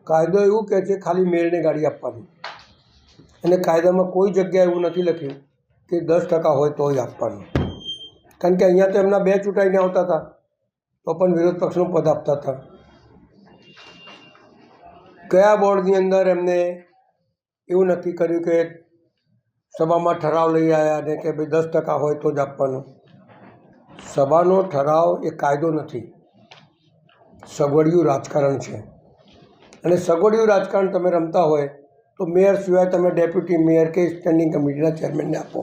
કાયદો એવું કહે છે ખાલી મેયરને ગાડી આપવાની, અને કાયદામાં કોઈ જગ્યાએ એવું નથી લખ્યું કે 10% હોય તો જ આપવાનું. કારણ કે અહીંયા તો એમના 2 ચૂંટાઈને આવતા હતા તો પણ વિરોધ પક્ષનું પદ આપતા હતા. કયા બોર્ડની અંદર એમને એવું નક્કી કર્યું કે સભામાં ઠરાવ લઈ આવ્યા અને કે ભાઈ 10% હોય તો જ આપવાનું? સભાનો ઠરાવ એ કાયદો નથી, સગવડિયું રાજકારણ છે. અને સગવડિયું રાજકારણ તમે રમતા હોય તો મેયર સિવાય તમે ડેપ્યુટી મેયર કે સ્ટેન્ડિંગ કમિટીના ચેરમેનને આપો.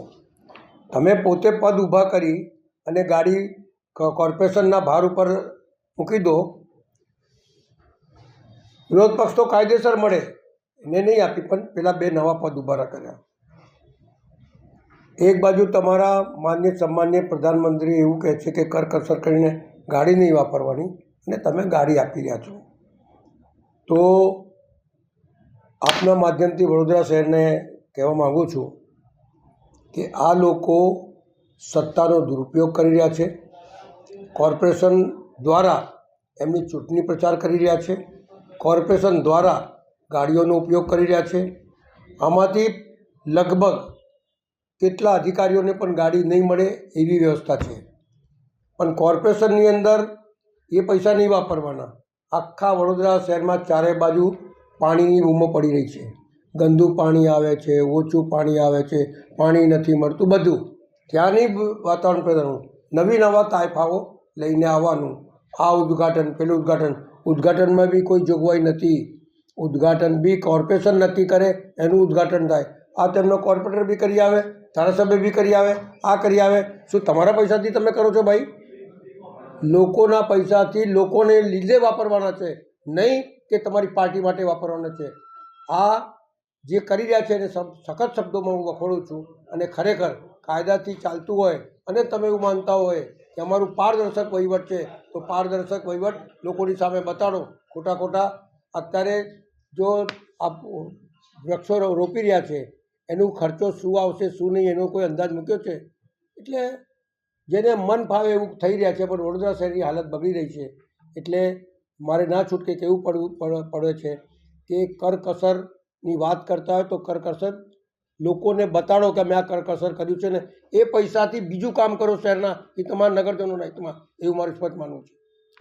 તમે પોતે પદ ઊભા કરી અને ગાડી કોર્પોરેશનના ભાર ઉપર મૂકી દો. વિરોધ પક્ષ તો કાયદેસર મળે, એને નહીં આપી, પણ પેલા 2 નવા પદ ઊભા કર્યા. એક બાજુ તમારા માન્ય સન્માન્ય પ્રધાનમંત્રી એવું કહે છે કે કરકસર કરીને ગાડી નહીં વાપરવાની, અને તમે ગાડી આપી રહ્યા છો. તો આપના માધ્યમથી વડોદરા શહેરને કહેવા માગું છું કે આ લોકો સત્તાનો દુરુપયોગ કરી રહ્યા છે. કોર્પોરેશન દ્વારા એમની ચૂંટણી પ્રચાર કરી રહ્યા છે. કોર્પોરેશન દ્વારા ગાડીઓનો ઉપયોગ કરી રહ્યા છે. આમાંથી લગભગ કેટલા અધિકારીઓને પણ ગાડી નહીં મળે એવી વ્યવસ્થા છે. પણ કોર્પોરેશનની અંદર એ પૈસા નહીં વાપરવાના. આખા વડોદરા શહેરમાં ચારે બાજુ પાણીની બૂમો પડી રહી છે. ગંદુ પાણી આવે છે, ઓછું પાણી આવે છે, પાણી નથી મળતું, બધું ત્યાંની વાતાવરણ પેદા, નવા તાયફાઓ લઈને આવવાનું. આ ઉદ્ઘાટન, પેલું ઉદ્ઘાટન, ઉદ્ઘાટનમાં બી કોઈ જોગવાઈ નથી. ઉદ્ઘાટન બી કોર્પોરેશન નક્કી કરે એનું ઉદ્ઘાટન થાય. આ તેમનો કોર્પોરેટર બી કરી આવે, ધારાસભ્ય બી કરી આવે, આ કરી આવે. શું તમારા પૈસાથી તમે કરો છો ભાઈ? લોકોના પૈસાથી લોકોને લીધે વાપરવાના છે, નહીં કે તમારી પાર્ટી માટે વાપરવાના છે. આ જે કરી રહ્યા છે એને સખત શબ્દોમાં હું વખોડું છું. અને ખરેખર કાયદાથી ચાલતું હોય અને તમે એવું માનતા હોય કે અમારું પારદર્શક વહીવટ છે, તો પારદર્શક વહીવટ લોકોની સામે બતાડો. ખોટા અત્યારે જો આ વૃક્ષો રોપી રહ્યા છે એનું ખર્ચો શું આવશે શું નહીં એનો કોઈ અંદાજ મૂક્યો છે? એટલે જેને મન ફાવે એવું થઈ રહ્યા છે, પણ વડોદરા શહેરની હાલત બગડી રહી છે. એટલે મારે ના છૂટકે કહેવું પડે છે કે કરકસરની વાત કરતા હોય તો કરકસર લોકોને બતાડો કે અમે આ કરકસર કર્યું છે ને એ પૈસાથી બીજું કામ કરો શહેરના, એ તમારા નગરજનોના હિતમાં, એવું મારું સ્પષ્ટ માનવું છે.